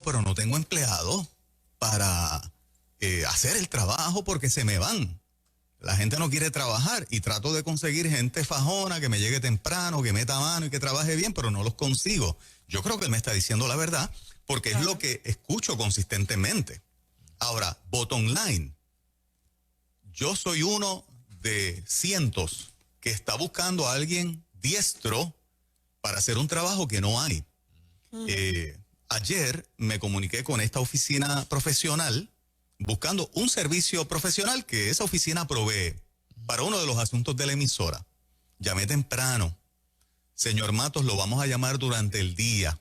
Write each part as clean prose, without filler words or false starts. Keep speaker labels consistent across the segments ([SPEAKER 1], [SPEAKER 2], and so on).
[SPEAKER 1] pero no tengo empleados para hacer el trabajo porque se me van. La gente no quiere trabajar y trato de conseguir gente fajona que me llegue temprano, que meta mano y que trabaje bien, pero no los consigo. Yo creo que él me está diciendo la verdad porque es lo que escucho consistentemente. Ahora, bottom line, yo soy uno de cientos que está buscando a alguien diestro para hacer un trabajo que no hay. Ayer me comuniqué con esta oficina profesional buscando un servicio profesional que esa oficina provee para uno de los asuntos de la emisora. Llamé temprano. Señor Matos, lo vamos a llamar durante el día.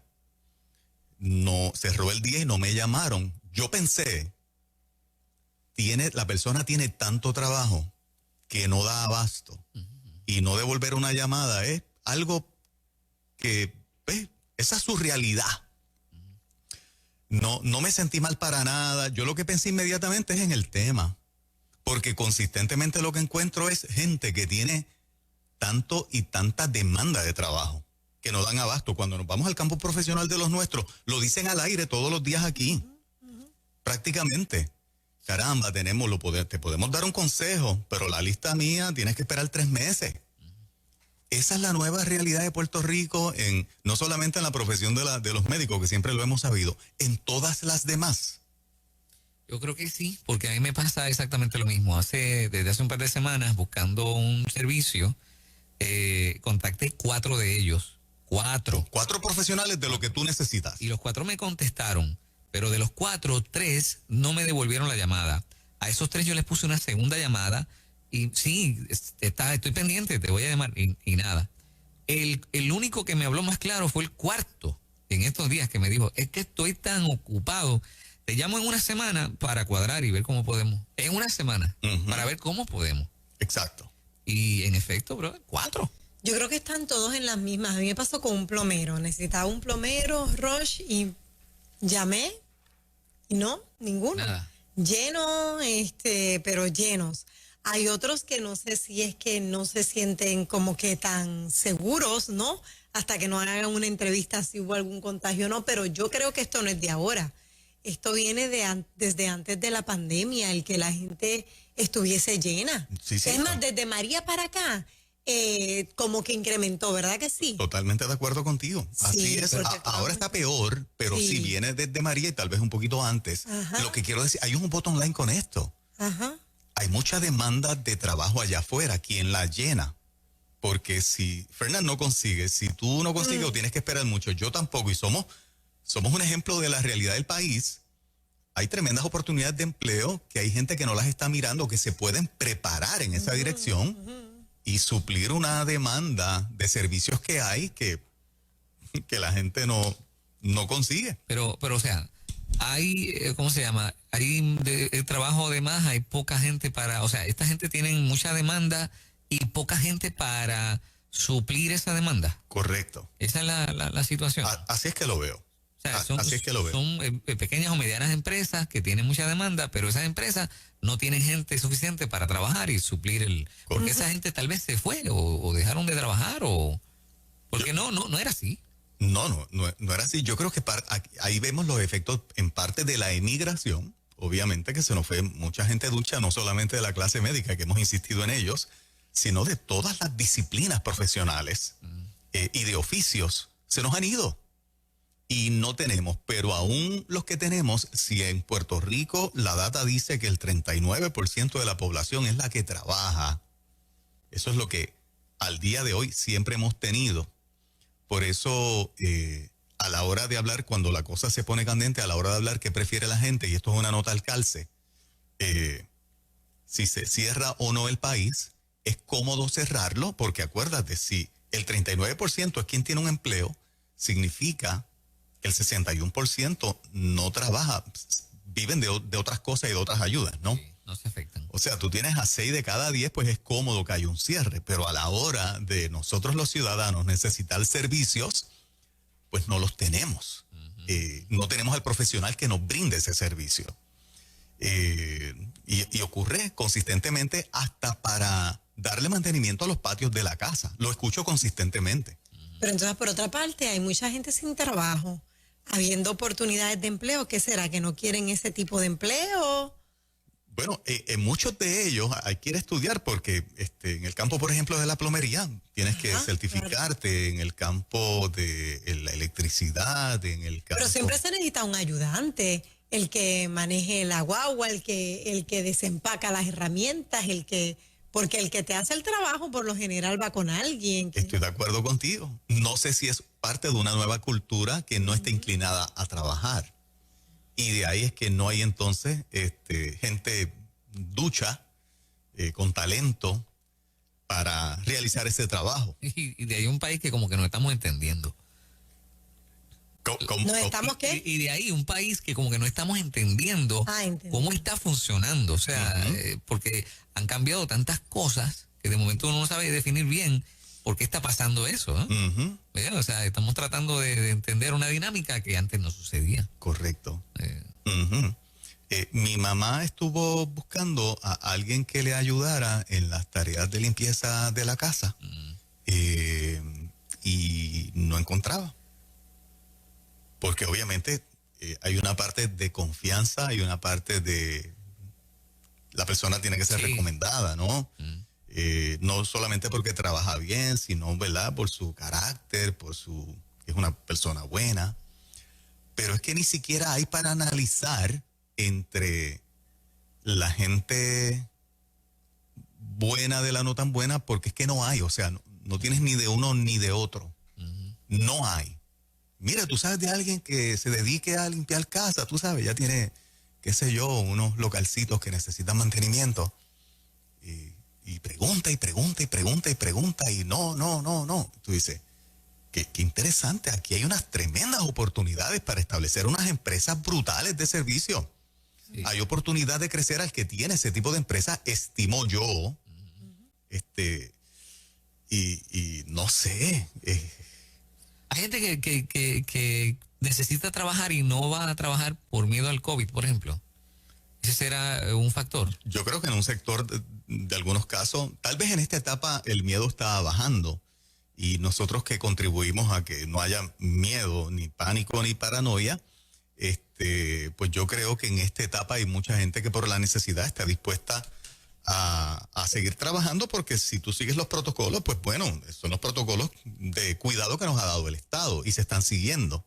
[SPEAKER 1] No, cerró el día y no me llamaron. Yo pensé, la persona tiene tanto trabajo que no da abasto. Y no devolver una llamada es algo que, esa es su realidad. No me sentí mal para nada. Yo lo que pensé inmediatamente es en el tema. Porque consistentemente lo que encuentro es gente que tiene tanto y tanta demanda de trabajo que no dan abasto. Cuando nos vamos al campo profesional de los nuestros, lo dicen al aire todos los días aquí. Prácticamente. Caramba, te podemos dar un consejo, pero la lista mía tienes que esperar 3 meses. Esa es la nueva realidad de Puerto Rico, no solamente en la profesión de los médicos, que siempre lo hemos sabido, en todas las demás.
[SPEAKER 2] Yo creo que sí, porque a mí me pasa exactamente lo mismo. Desde hace un par de semanas, buscando un servicio, contacté 4 de ellos. 4
[SPEAKER 1] profesionales de lo que tú necesitas.
[SPEAKER 2] Y los 4 me contestaron, pero de los 4, 3 no me devolvieron la llamada. A esos 3 yo les puse una segunda llamada. Y sí, estoy pendiente, te voy a llamar, y nada. El único que me habló más claro fue el 4 en estos días, que me dijo, es que estoy tan ocupado, te llamo en una semana para cuadrar y ver cómo podemos. En una semana, para ver cómo podemos.
[SPEAKER 1] Exacto.
[SPEAKER 2] Y en efecto, bro, 4.
[SPEAKER 3] Yo creo que están todos en las mismas. A mí me pasó con un plomero. Necesitaba un plomero, Roche, y llamé, y no, ninguno.
[SPEAKER 2] Nada.
[SPEAKER 3] Lleno, pero llenos. Hay otros que no sé si es que no se sienten como que tan seguros, ¿no? Hasta que no hagan una entrevista si hubo algún contagio o no, pero yo creo que esto no es de ahora. Esto viene desde antes de la pandemia, el que la gente estuviese llena.
[SPEAKER 1] Sí,
[SPEAKER 3] es más, desde María para acá, como que incrementó, ¿verdad que sí?
[SPEAKER 1] Totalmente de acuerdo contigo.
[SPEAKER 3] Sí,
[SPEAKER 1] así es. Ahora está peor, pero sí viene desde María y tal vez un poquito antes.
[SPEAKER 3] Ajá.
[SPEAKER 1] Lo que quiero decir, hay un bottom line con esto.
[SPEAKER 3] Ajá.
[SPEAKER 1] Hay mucha demanda de trabajo allá afuera, quien la llena. Porque si Fernán no consigue, si tú no consigues o tienes que esperar mucho, yo tampoco, y somos un ejemplo de la realidad del país. Hay tremendas oportunidades de empleo que hay gente que no las está mirando, que se pueden preparar en esa dirección y suplir una demanda de servicios que hay que la gente no consigue.
[SPEAKER 2] Pero, o sea, hay, ¿cómo se llama? Hay trabajo de más, hay poca gente o sea, esta gente tiene mucha demanda y poca gente para suplir esa demanda.
[SPEAKER 1] Correcto.
[SPEAKER 2] Esa es la situación.
[SPEAKER 1] Así es que lo veo.
[SPEAKER 2] O sea,
[SPEAKER 1] así es que lo veo.
[SPEAKER 2] Son pequeñas o medianas empresas que tienen mucha demanda, pero esas empresas no tienen gente suficiente para trabajar y suplir porque esa gente tal vez se fue o dejaron de trabajar porque no era así.
[SPEAKER 1] No era así. Yo creo que ahí vemos los efectos en parte de la emigración. Obviamente que se nos fue mucha gente ducha, no solamente de la clase médica, que hemos insistido en ellos, sino de todas las disciplinas profesionales y de oficios. Se nos han ido. Y no tenemos, pero aún los que tenemos, si en Puerto Rico la data dice que el 39% de la población es la que trabaja, eso es lo que al día de hoy siempre hemos tenido. Por eso, a la hora de hablar, cuando la cosa se pone candente, a la hora de hablar qué prefiere la gente, y esto es una nota al calce, si se cierra o no el país, es cómodo cerrarlo, porque acuérdate, si el 39% es quien tiene un empleo, significa que el 61% no trabaja, viven de otras cosas y de otras ayudas, ¿no?
[SPEAKER 2] Sí, no se afectan.
[SPEAKER 1] O sea, tú tienes a 6 de cada 10, pues es cómodo que haya un cierre, pero a la hora de nosotros los ciudadanos necesitar servicios, pues no los tenemos. No tenemos al profesional que nos brinde ese servicio. Y ocurre consistentemente hasta para darle mantenimiento a los patios de la casa. Lo escucho consistentemente.
[SPEAKER 3] Pero entonces, por otra parte, hay mucha gente sin trabajo. habiendo oportunidades de empleo, ¿qué será? ¿Que no quieren ese tipo de empleo?
[SPEAKER 1] Bueno, en muchos de ellos hay que ir a estudiar porque en el campo, por ejemplo, de la plomería, tienes que certificarte, en el campo de la electricidad, en el campo...
[SPEAKER 3] Pero siempre se necesita un ayudante, el que maneje la guagua, el que desempaca las herramientas, porque el que te hace el trabajo por lo general va con alguien.
[SPEAKER 1] Estoy de acuerdo contigo. No sé si es parte de una nueva cultura que no está inclinada a trabajar. Y de ahí es que no hay entonces gente ducha, con talento para realizar ese trabajo.
[SPEAKER 2] Y de ahí un país que como que no estamos entendiendo.
[SPEAKER 3] ¿No estamos qué?
[SPEAKER 2] Y de ahí un país que como que no estamos entendiendo cómo está funcionando. O sea, porque han cambiado tantas cosas que de momento uno no sabe definir bien por qué está pasando eso. O sea, estamos tratando de entender una dinámica que antes no sucedía.
[SPEAKER 1] Correcto. Mi mamá estuvo buscando a alguien que le ayudara en las tareas de limpieza de la casa y no encontraba. Porque obviamente hay una parte de confianza, hay una parte de... La persona tiene que ser recomendada, ¿no? No solamente porque trabaja bien, sino, ¿verdad? Por su carácter, es una persona buena. Pero es que ni siquiera hay para analizar entre la gente buena de la no tan buena, porque es que no hay, o sea, no tienes ni de uno ni de otro. No hay. Mira, tú sabes de alguien que se dedique a limpiar casa, tú sabes, ya tiene, qué sé yo, unos localcitos que necesitan mantenimiento. Y pregunta y pregunta y pregunta y pregunta y no. Tú dices, qué interesante, aquí hay unas tremendas oportunidades para establecer unas empresas brutales de servicio. Sí. Hay oportunidad de crecer al que tiene ese tipo de empresa, estimo yo. Y no sé.
[SPEAKER 2] Hay gente que necesita trabajar y no va a trabajar por miedo al COVID, por ejemplo. ¿Ese será un factor?
[SPEAKER 1] Yo creo que en un sector de algunos casos, tal vez en esta etapa el miedo está bajando y nosotros que contribuimos a que no haya miedo, ni pánico, ni paranoia, pues yo creo que en esta etapa hay mucha gente que por la necesidad está dispuesta a seguir trabajando, porque si tú sigues los protocolos, pues bueno, son los protocolos de cuidado que nos ha dado el Estado y se están siguiendo.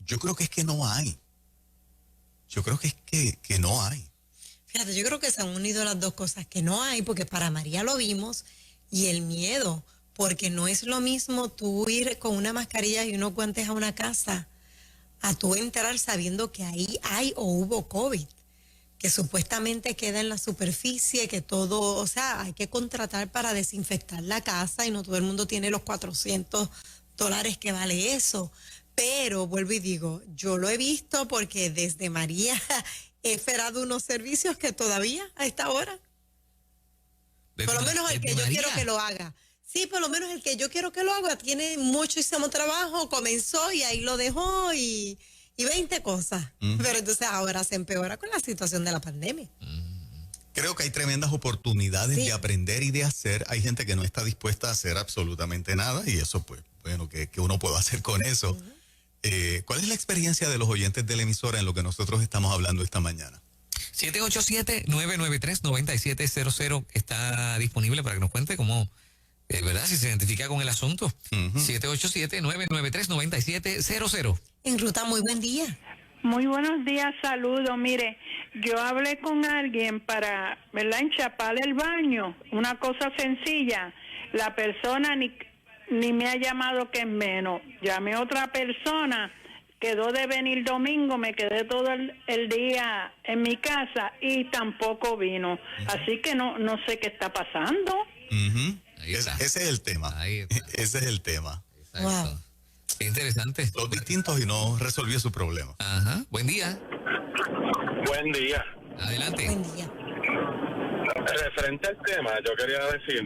[SPEAKER 1] Yo creo que es que no hay. Yo creo que es que no hay.
[SPEAKER 3] Fíjate, yo creo que se han unido las dos cosas, que no hay, porque para María lo vimos, y el miedo, porque no es lo mismo tú ir con una mascarilla y unos guantes a una casa, a tú entrar sabiendo que ahí hay o hubo COVID, que supuestamente queda en la superficie, que todo, o sea, hay que contratar para desinfectar la casa y no todo el mundo tiene los $400 que vale eso. Pero vuelvo y digo, yo lo he visto porque desde María he esperado unos servicios que todavía a esta hora, por lo menos el que yo quiero que lo haga. Sí, por lo menos el que yo quiero que lo haga tiene muchísimo trabajo, comenzó y ahí lo dejó y 20 cosas. Pero entonces ahora se empeora con la situación de la pandemia.
[SPEAKER 1] Creo que hay tremendas oportunidades de aprender y de hacer. Hay gente que no está dispuesta a hacer absolutamente nada y eso, pues, bueno, que uno pueda hacer con eso. ¿Cuál es la experiencia de los oyentes de la emisora en lo que nosotros estamos hablando esta mañana?
[SPEAKER 2] 787-993-9700 está disponible para que nos cuente cómo, ¿verdad? Si se identifica con el asunto. 787-993-9700.
[SPEAKER 3] En ruta, muy buen día.
[SPEAKER 4] Muy buenos días, saludos. Mire, yo hablé con alguien para, ¿verdad?, enchapar el baño, una cosa sencilla. La persona ni me ha llamado, que es menos. Llamé a otra persona, quedó de venir domingo, me quedé todo el día en mi casa y tampoco vino. Así que no sé qué está pasando.
[SPEAKER 1] Ese es el tema. Ese es el tema.
[SPEAKER 3] Wow.
[SPEAKER 2] Qué interesante.
[SPEAKER 1] Los distintos y no resolvió su problema.
[SPEAKER 2] Ajá. Buen día.
[SPEAKER 5] Buen día.
[SPEAKER 2] Adelante.
[SPEAKER 3] Buen día.
[SPEAKER 5] Referente al tema, yo quería decir,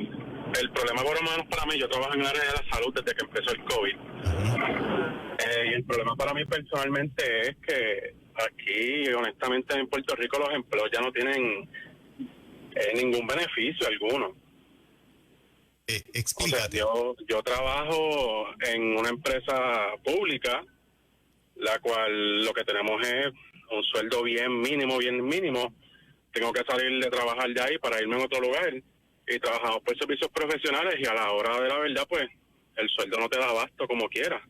[SPEAKER 5] el problema por lo menos para mí, yo trabajo en el área de la salud desde que empezó el COVID. Y el problema para mí personalmente es que aquí, honestamente, en Puerto Rico los empleos ya no tienen ningún beneficio alguno.
[SPEAKER 1] Explícate.
[SPEAKER 5] O sea, yo trabajo en una empresa pública la cual lo que tenemos es un sueldo bien mínimo, tengo que salir de trabajar de ahí para irme a otro lugar, y trabajamos por servicios profesionales, y a la hora de la verdad, pues, el sueldo no te da abasto como quieras.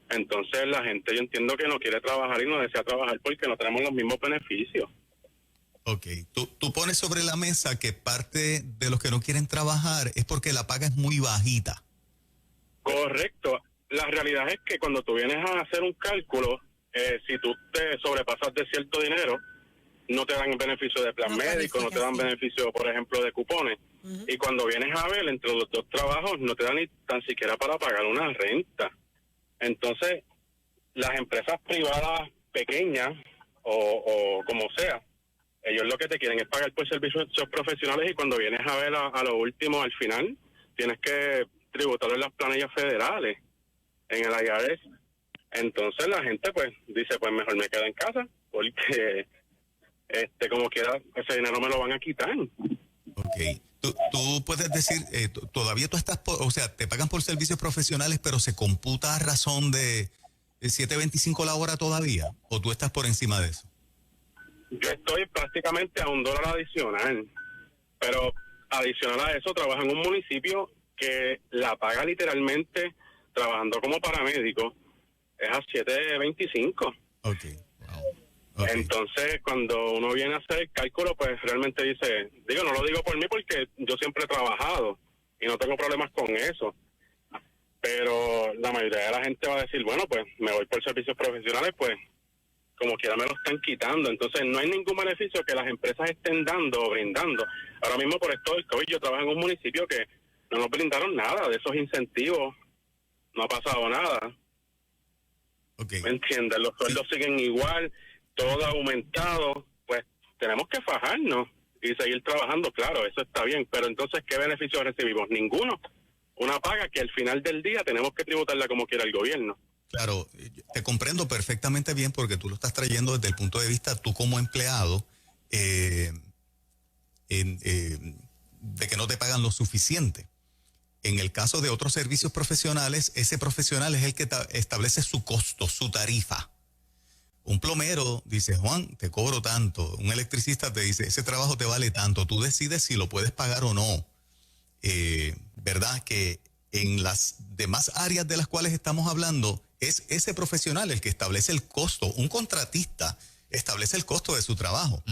[SPEAKER 5] Entonces la gente, yo entiendo que no quiere trabajar y no desea trabajar porque no tenemos los mismos beneficios.
[SPEAKER 1] Ok, tú pones sobre la mesa que parte de los que no quieren trabajar es porque la paga es muy bajita.
[SPEAKER 5] Correcto. La realidad es que cuando tú vienes a hacer un cálculo, si tú te sobrepasas de cierto dinero, no te dan beneficio de plan médico, no te dan beneficio, por ejemplo, de cupones. Y cuando vienes a ver, entre los dos trabajos, no te dan ni tan siquiera para pagar una renta. Entonces, las empresas privadas pequeñas, o como sea, ellos lo que te quieren es pagar por servicios profesionales, y cuando vienes a ver a lo último, al final, tienes que tributar en las planillas federales, en el IRS. Entonces la gente pues dice, pues mejor me quedo en casa, porque como quiera ese dinero me lo van a quitar.
[SPEAKER 1] Ok, tú puedes decir, todavía tú estás, o sea, te pagan por servicios profesionales, pero se computa a razón de 7.25 la hora todavía, o tú estás por encima de eso.
[SPEAKER 5] Yo estoy prácticamente a $1 adicional, pero adicional a eso trabajo en un municipio que la paga literalmente, trabajando como paramédico, es a 7.25.
[SPEAKER 1] Okay.
[SPEAKER 5] Entonces, cuando uno viene a hacer el cálculo, pues realmente dice, no lo digo por mí porque yo siempre he trabajado y no tengo problemas con eso, pero la mayoría de la gente va a decir, bueno, pues me voy por servicios profesionales, pues como quiera me lo están quitando. Entonces no hay ningún beneficio que las empresas estén dando o brindando. Ahora mismo, por esto del COVID, yo trabajo en un municipio que no nos brindaron nada de esos incentivos, no ha pasado nada.
[SPEAKER 1] Okay.
[SPEAKER 5] ¿Me entiendes? Los sueldos siguen igual, todo ha aumentado, pues tenemos que fajarnos y seguir trabajando, claro, eso está bien, pero entonces, ¿qué beneficios recibimos? Ninguno. Una paga que al final del día tenemos que tributarla como quiera el gobierno.
[SPEAKER 1] Claro, te comprendo perfectamente bien porque tú lo estás trayendo desde el punto de vista tú como empleado de que no te pagan lo suficiente. En el caso de otros servicios profesionales, ese profesional es el que establece su costo, su tarifa. Un plomero dice, Juan, te cobro tanto. Un electricista te dice, ese trabajo te vale tanto. Tú decides si lo puedes pagar o no. ¿Verdad? Que en las demás áreas de las cuales estamos hablando, es ese profesional el que establece el costo. Un contratista establece el costo de su trabajo.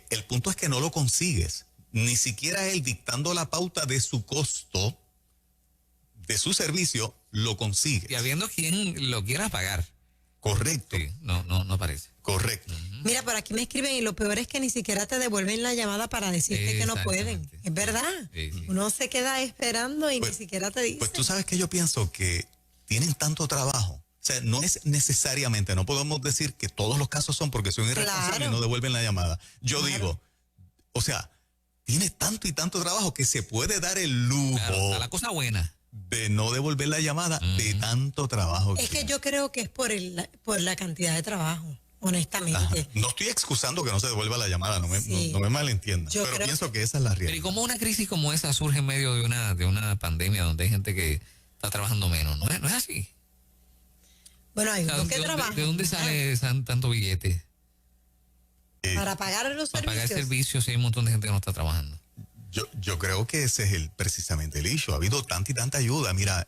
[SPEAKER 1] El punto es que no lo consigues. Ni siquiera él dictando la pauta de su costo, de su servicio, lo consigue.
[SPEAKER 2] Y habiendo quien lo quiera pagar.
[SPEAKER 1] Correcto.
[SPEAKER 2] Sí, no parece.
[SPEAKER 1] Correcto.
[SPEAKER 3] Mira, por aquí me escriben y lo peor es que ni siquiera te devuelven la llamada para decirte que no pueden. Es verdad.
[SPEAKER 2] Sí.
[SPEAKER 3] Uno se queda esperando y
[SPEAKER 1] Pues,
[SPEAKER 3] ni siquiera te dice.
[SPEAKER 1] Pues tú sabes que yo pienso que tienen tanto trabajo. O sea, no es necesariamente, no podemos decir que todos los casos son porque son irresponsables y no devuelven la llamada. Yo digo, o sea, tiene tanto y tanto trabajo que se puede dar el lujo.
[SPEAKER 2] Claro, está la cosa buena.
[SPEAKER 1] De no devolver la llamada de tanto trabajo.
[SPEAKER 3] Es que yo creo que es por la cantidad de trabajo, honestamente.
[SPEAKER 1] Ajá. No estoy excusando que no se devuelva la llamada, no me malentiendas. Pero pienso que esa es la realidad.
[SPEAKER 2] Pero ¿y cómo una crisis como esa surge en medio de una pandemia donde hay gente que está trabajando menos? ¿No es así?
[SPEAKER 3] Bueno, hay unos que trabajan.
[SPEAKER 2] ¿De dónde sale tanto billete?
[SPEAKER 3] Para pagar los
[SPEAKER 2] Para
[SPEAKER 3] servicios.
[SPEAKER 2] pagar servicios, si hay un montón de gente que no está trabajando.
[SPEAKER 1] Yo creo que ese es precisamente el issue. Ha habido tanta y tanta ayuda. Mira,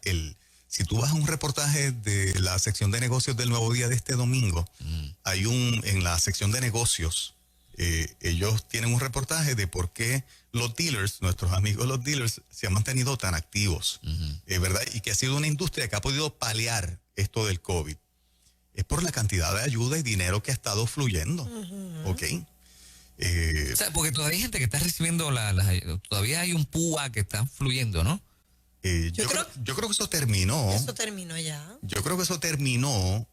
[SPEAKER 1] si tú vas a un reportaje de la sección de negocios del Nuevo Día de este domingo, hay en la sección de negocios, ellos tienen un reportaje de por qué los dealers, nuestros amigos los dealers, se han mantenido tan activos, ¿verdad? Y que ha sido una industria que ha podido paliar esto del COVID. Es por la cantidad de ayuda y dinero que ha estado fluyendo, ¿ok?
[SPEAKER 2] O sea, porque todavía hay gente que está recibiendo todavía hay un púa que está fluyendo, ¿no?
[SPEAKER 1] Yo creo que eso terminó.
[SPEAKER 3] Eso terminó ya.
[SPEAKER 1] Yo creo que eso terminó,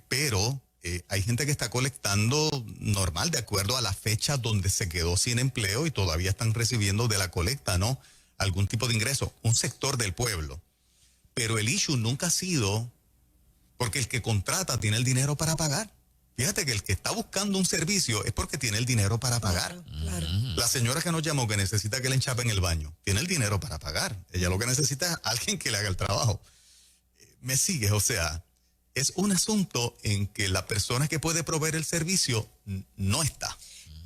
[SPEAKER 1] pero hay gente que está colectando normal, de acuerdo a la fecha donde se quedó sin empleo y todavía están recibiendo de la colecta, ¿no? Algún tipo de ingreso, un sector del pueblo. Pero el issue nunca ha sido porque el que contrata tiene el dinero para pagar. Fíjate que el que está buscando un servicio es porque tiene el dinero para pagar.
[SPEAKER 3] Claro.
[SPEAKER 1] La señora que nos llamó que necesita que le enchapen el baño, tiene el dinero para pagar. Ella lo que necesita es alguien que le haga el trabajo. ¿Me sigues? O sea, es un asunto en que la persona que puede proveer el servicio no está.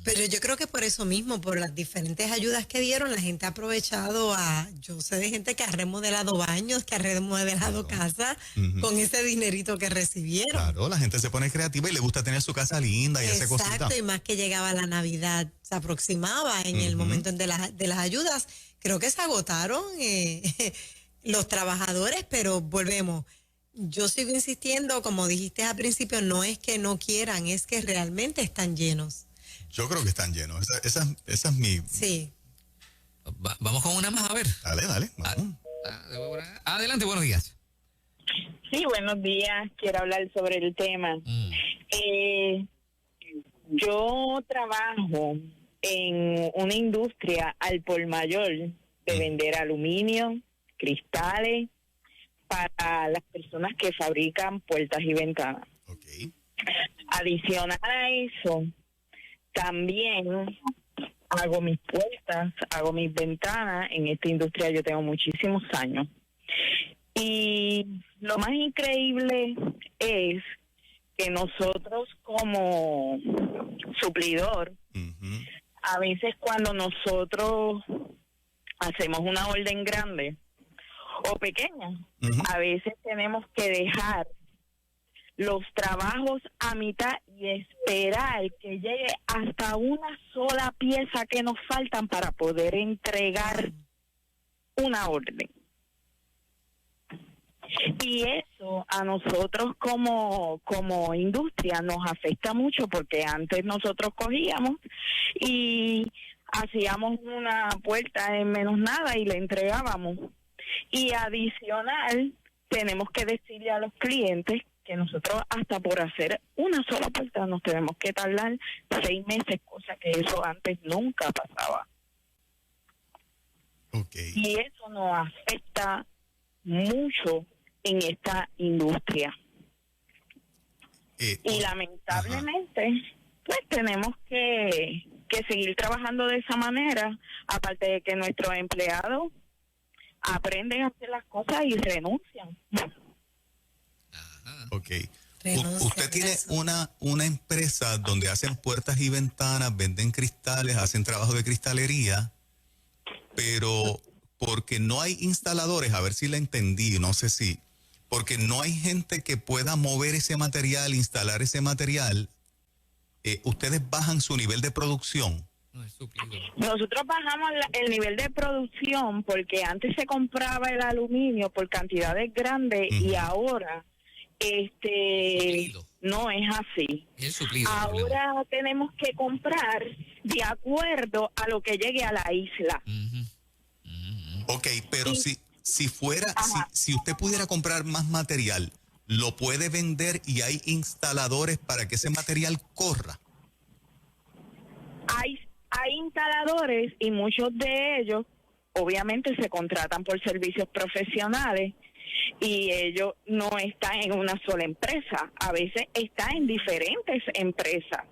[SPEAKER 3] Pero yo creo que por eso mismo, por las diferentes ayudas que dieron, la gente ha aprovechado yo sé de gente que ha remodelado baños, que ha remodelado casas con ese dinerito que recibieron.
[SPEAKER 1] Claro, la gente se pone creativa y le gusta tener su casa linda y hace cositas.
[SPEAKER 3] Exacto, y más que llegaba la Navidad, se aproximaba en el momento de las ayudas. Creo que se agotaron los trabajadores, pero volvemos. Yo sigo insistiendo, como dijiste al principio, no es que no quieran, es que realmente están llenos.
[SPEAKER 1] Yo creo que están llenos. Esa es mi...
[SPEAKER 3] Sí.
[SPEAKER 2] Vamos con una más, a ver.
[SPEAKER 1] Dale, vamos.
[SPEAKER 2] Adelante, buenos días.
[SPEAKER 6] Sí, buenos días. Quiero hablar sobre el tema. Yo trabajo en una industria al por mayor de vender aluminio, cristales, para las personas que fabrican puertas y ventanas.
[SPEAKER 1] Okay.
[SPEAKER 6] Adicional a eso, también hago mis puertas, hago mis ventanas. En esta industria yo tengo muchísimos años. Y lo más increíble es que nosotros como suplidor, a veces cuando nosotros hacemos una orden grande o pequeña, a veces tenemos que dejar los trabajos a mitad y esperar que llegue hasta una sola pieza que nos faltan para poder entregar una orden. Y eso a nosotros como industria nos afecta mucho, porque antes nosotros cogíamos y hacíamos una puerta en menos nada y le entregábamos. Y adicional, tenemos que decirle a los clientes que nosotros hasta por hacer una sola puerta nos tenemos que tardar 6 meses, cosa que eso antes nunca pasaba.
[SPEAKER 1] Okay.
[SPEAKER 6] Y eso nos afecta mucho en esta industria. Y lamentablemente, pues tenemos que seguir trabajando de esa manera, aparte de que nuestros empleados aprenden a hacer las cosas y renuncian.
[SPEAKER 1] Ok. Usted tiene una empresa donde hacen puertas y ventanas, venden cristales, hacen trabajo de cristalería, pero porque no hay instaladores, a ver si la entendí, no sé si, porque no hay gente que pueda mover ese material, instalar ese material, ustedes bajan su nivel de producción.
[SPEAKER 2] No, es suplido.
[SPEAKER 6] Nosotros bajamos el nivel de producción porque antes se compraba el aluminio por cantidades grandes y ahora no es así.
[SPEAKER 2] Es suplido.
[SPEAKER 6] Ahora tenemos que comprar de acuerdo a lo que llegue a la isla.
[SPEAKER 1] Ok, pero si fuera, si usted pudiera comprar más material, ¿lo puede vender y hay instaladores para que ese material corra?
[SPEAKER 6] Hay instaladores y muchos de ellos obviamente se contratan por servicios profesionales y ellos no están en una sola empresa, a veces están en diferentes empresas.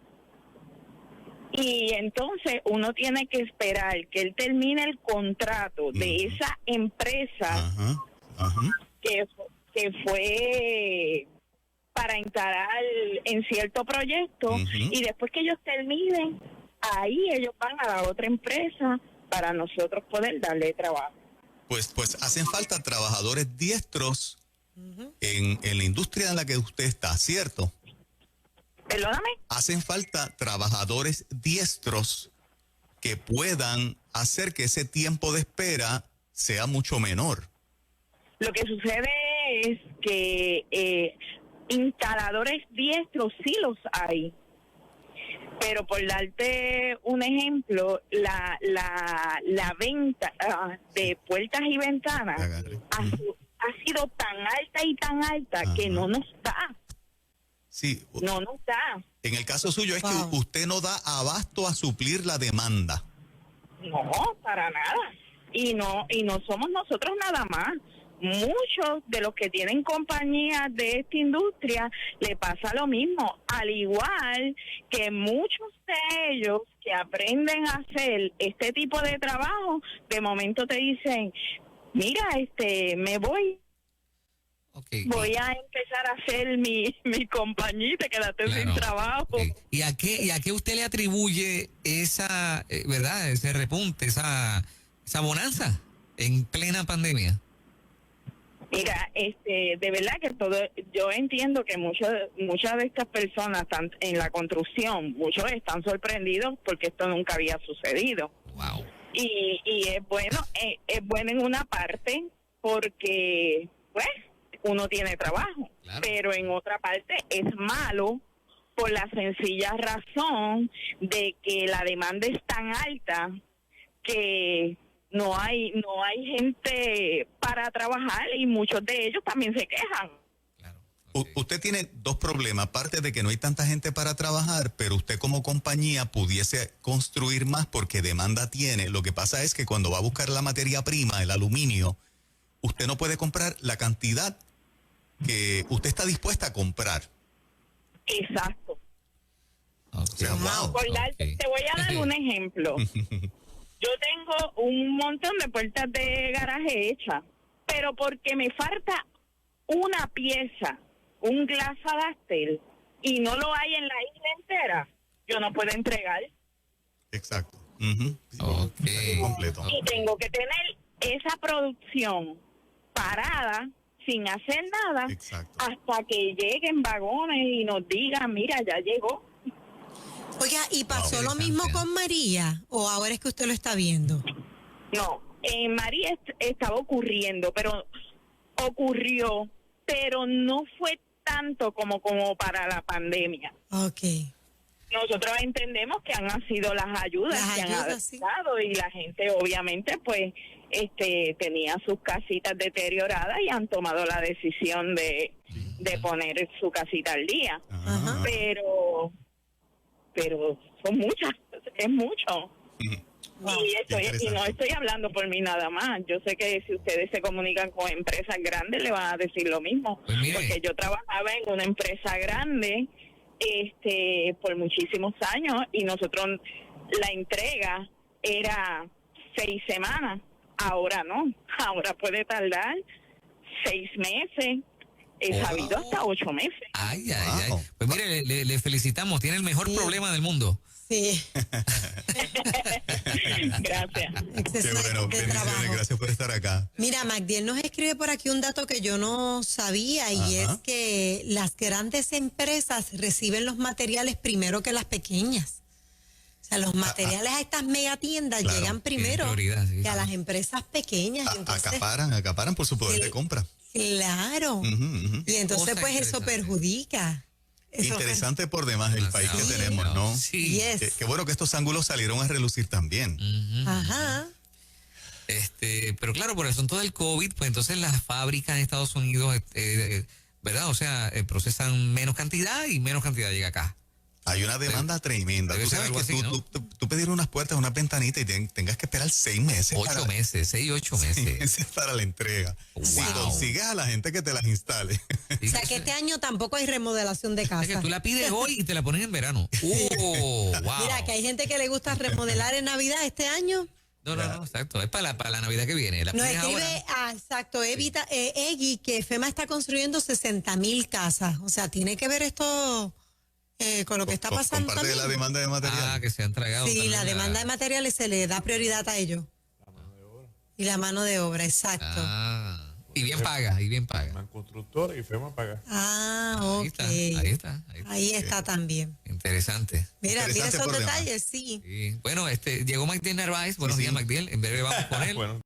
[SPEAKER 6] Y entonces uno tiene que esperar que él termine el contrato de esa empresa que fue para instalar en cierto proyecto y después que ellos terminen, ahí ellos van a la otra empresa para nosotros poder darle trabajo.
[SPEAKER 1] Pues hacen falta trabajadores diestros en la industria en la que usted está, ¿cierto?
[SPEAKER 6] ¿Perdóname?
[SPEAKER 1] Hacen falta trabajadores diestros que puedan hacer que ese tiempo de espera sea mucho menor.
[SPEAKER 6] Lo que sucede es que instaladores diestros sí los hay. Pero por darte un ejemplo, la venta de puertas y ventanas ha sido tan alta que no nos da.
[SPEAKER 1] Sí.
[SPEAKER 6] No nos da.
[SPEAKER 1] En el caso suyo es que usted no da abasto a suplir la demanda.
[SPEAKER 6] No, para nada. Y no somos nosotros nada más. Muchos de los que tienen compañías de esta industria le pasa lo mismo, al igual que muchos de ellos que aprenden a hacer este tipo de trabajo, de momento te dicen, mira, me voy.
[SPEAKER 2] Okay,
[SPEAKER 6] voy a empezar a hacer mi compañita, quédate sin
[SPEAKER 2] claro,
[SPEAKER 6] trabajo.
[SPEAKER 2] ok. ¿Y a qué usted le atribuye esa, verdad, ese repunte, esa bonanza en plena pandemia?
[SPEAKER 6] Mira, de verdad que yo entiendo que muchas de estas personas están en la construcción, muchos están sorprendidos porque esto nunca había sucedido.
[SPEAKER 2] Wow.
[SPEAKER 6] Y es bueno en una parte porque, pues, uno tiene trabajo,
[SPEAKER 2] Claro.
[SPEAKER 6] pero en otra parte es malo por la sencilla razón de que la demanda es tan alta que no hay gente para trabajar y muchos de ellos también se quejan.
[SPEAKER 2] Claro.
[SPEAKER 1] Usted tiene dos problemas, aparte de que no hay tanta gente para trabajar, pero usted como compañía pudiese construir más porque demanda tiene. Lo que pasa es que cuando va a buscar la materia prima, el aluminio, usted no puede comprar la cantidad que usted está dispuesta a comprar.
[SPEAKER 6] Exacto.
[SPEAKER 2] Ok.
[SPEAKER 1] O sea, wow.
[SPEAKER 6] Por darte-
[SPEAKER 2] Ok.
[SPEAKER 6] Te voy a dar un ejemplo. Yo tengo un montón de puertas de garaje hechas, pero porque me falta una pieza, un glass adapter, y no lo hay en la isla entera, yo no puedo entregar.
[SPEAKER 1] Exacto. Ujú.
[SPEAKER 2] Ok.
[SPEAKER 1] Completo.
[SPEAKER 6] Y tengo que tener esa producción parada, sin hacer nada,
[SPEAKER 1] Exacto.
[SPEAKER 6] hasta que lleguen vagones y nos digan, mira, ya llegó.
[SPEAKER 3] Oiga, ¿y pasó lo
[SPEAKER 2] Interesante.
[SPEAKER 3] mismo con María? ¿O ahora es que usted lo está viendo?
[SPEAKER 6] No, en María estaba ocurriendo, ocurrió, pero no fue tanto como para la pandemia.
[SPEAKER 3] Ok.
[SPEAKER 6] Nosotros entendemos que han sido las ayudas
[SPEAKER 3] Las
[SPEAKER 6] que han
[SPEAKER 3] ayudas, sí.
[SPEAKER 6] dado y la gente obviamente pues tenía sus casitas deterioradas y han tomado la decisión de poner su casita al día.
[SPEAKER 3] Ajá.
[SPEAKER 6] Pero son muchas, es mucho.
[SPEAKER 3] Wow.
[SPEAKER 6] Y no estoy hablando por mí nada más. Yo sé que si ustedes se comunican con empresas grandes le van a decir lo mismo.
[SPEAKER 2] Pues mire.
[SPEAKER 6] Porque yo trabajaba en una empresa grande por muchísimos años y nosotros la entrega era 6 semanas. Ahora no. Ahora puede tardar 6 meses. He sabido hasta 8 meses.
[SPEAKER 2] Ay, ay, ay.
[SPEAKER 1] Wow.
[SPEAKER 2] Pues mire, le felicitamos. Tiene el mejor
[SPEAKER 3] Sí.
[SPEAKER 2] problema del mundo.
[SPEAKER 3] Sí,
[SPEAKER 6] Gracias.
[SPEAKER 1] Qué bueno,
[SPEAKER 3] de
[SPEAKER 1] bendiciones,
[SPEAKER 3] trabajo.
[SPEAKER 1] gracias por estar acá.
[SPEAKER 3] Mira, Magdiel nos escribe por aquí un dato que yo no sabía y
[SPEAKER 1] Ajá.
[SPEAKER 3] es que las grandes empresas reciben los materiales primero que las pequeñas. O sea, los materiales a estas megatiendas
[SPEAKER 1] Claro,
[SPEAKER 3] llegan primero
[SPEAKER 2] prioridad, sí.
[SPEAKER 3] que a las empresas pequeñas. Entonces,
[SPEAKER 1] Acaparan por su poder
[SPEAKER 3] Sí.
[SPEAKER 1] de compra.
[SPEAKER 3] claro.
[SPEAKER 1] Ujú, ujú.
[SPEAKER 3] Y entonces,
[SPEAKER 2] Cosa
[SPEAKER 3] pues eso
[SPEAKER 2] interesante.
[SPEAKER 3] perjudica. Eso-
[SPEAKER 1] Interesante por demás el país que
[SPEAKER 2] Demasiado.
[SPEAKER 1] tenemos, ¿no?
[SPEAKER 2] Sí.
[SPEAKER 3] Yes.
[SPEAKER 1] Qué bueno que estos ángulos salieron a relucir también.
[SPEAKER 2] Ujú.
[SPEAKER 3] Ajá.
[SPEAKER 2] Pero claro, por el asunto del COVID, pues entonces las fábricas en Estados Unidos, ¿verdad? O sea, procesan menos cantidad y menos cantidad llega acá.
[SPEAKER 1] Hay una demanda tremenda.
[SPEAKER 2] debe
[SPEAKER 1] Tú
[SPEAKER 2] ser
[SPEAKER 1] sabes
[SPEAKER 2] algo
[SPEAKER 1] que
[SPEAKER 2] así,
[SPEAKER 1] tú,
[SPEAKER 2] ¿no?
[SPEAKER 1] tú pedir unas puertas, una ventanita y tengas que esperar 6 meses.
[SPEAKER 2] 8 meses, 6, 8
[SPEAKER 1] 6
[SPEAKER 2] meses.
[SPEAKER 1] meses para la entrega. Si
[SPEAKER 2] Wow.
[SPEAKER 1] consigues a la gente que te las instale.
[SPEAKER 3] O sea, que este año tampoco hay remodelación de
[SPEAKER 2] O sea, que
[SPEAKER 3] casa.
[SPEAKER 2] tú la pides hoy y te la ponen en verano. Wow.
[SPEAKER 3] Mira, que hay gente que le gusta remodelar en Navidad este año.
[SPEAKER 2] No, exacto. Es para la Navidad que viene. La
[SPEAKER 3] Nos
[SPEAKER 2] pides
[SPEAKER 3] escribe,
[SPEAKER 2] ahora.
[SPEAKER 3] exacto, Egui, que FEMA está construyendo 60,000 casas. O sea, tiene que ver esto con lo que está
[SPEAKER 1] Con
[SPEAKER 3] pasando
[SPEAKER 1] parte de la
[SPEAKER 3] también.
[SPEAKER 1] demanda de material.
[SPEAKER 2] Ah, que se han tragado.
[SPEAKER 3] Sí,
[SPEAKER 2] también
[SPEAKER 3] la demanda de materiales se le da prioridad a ellos. Y la mano de obra, exacto.
[SPEAKER 2] Ah, y bien paga, y bien paga.
[SPEAKER 7] Man constructor y FEMA paga.
[SPEAKER 3] Ah,
[SPEAKER 2] Ahí
[SPEAKER 3] ok.
[SPEAKER 2] está, ahí está.
[SPEAKER 3] Ahí está también.
[SPEAKER 2] Interesante.
[SPEAKER 3] Mira, mira
[SPEAKER 1] Interesante
[SPEAKER 3] esos
[SPEAKER 1] por demás.
[SPEAKER 3] detalles, sí.
[SPEAKER 2] Sí. Bueno, llegó Magdiel Narváez. Buenos
[SPEAKER 1] Sí,
[SPEAKER 2] días,
[SPEAKER 1] sí.
[SPEAKER 2] Magdiel. En breve vamos con él.
[SPEAKER 7] Bueno.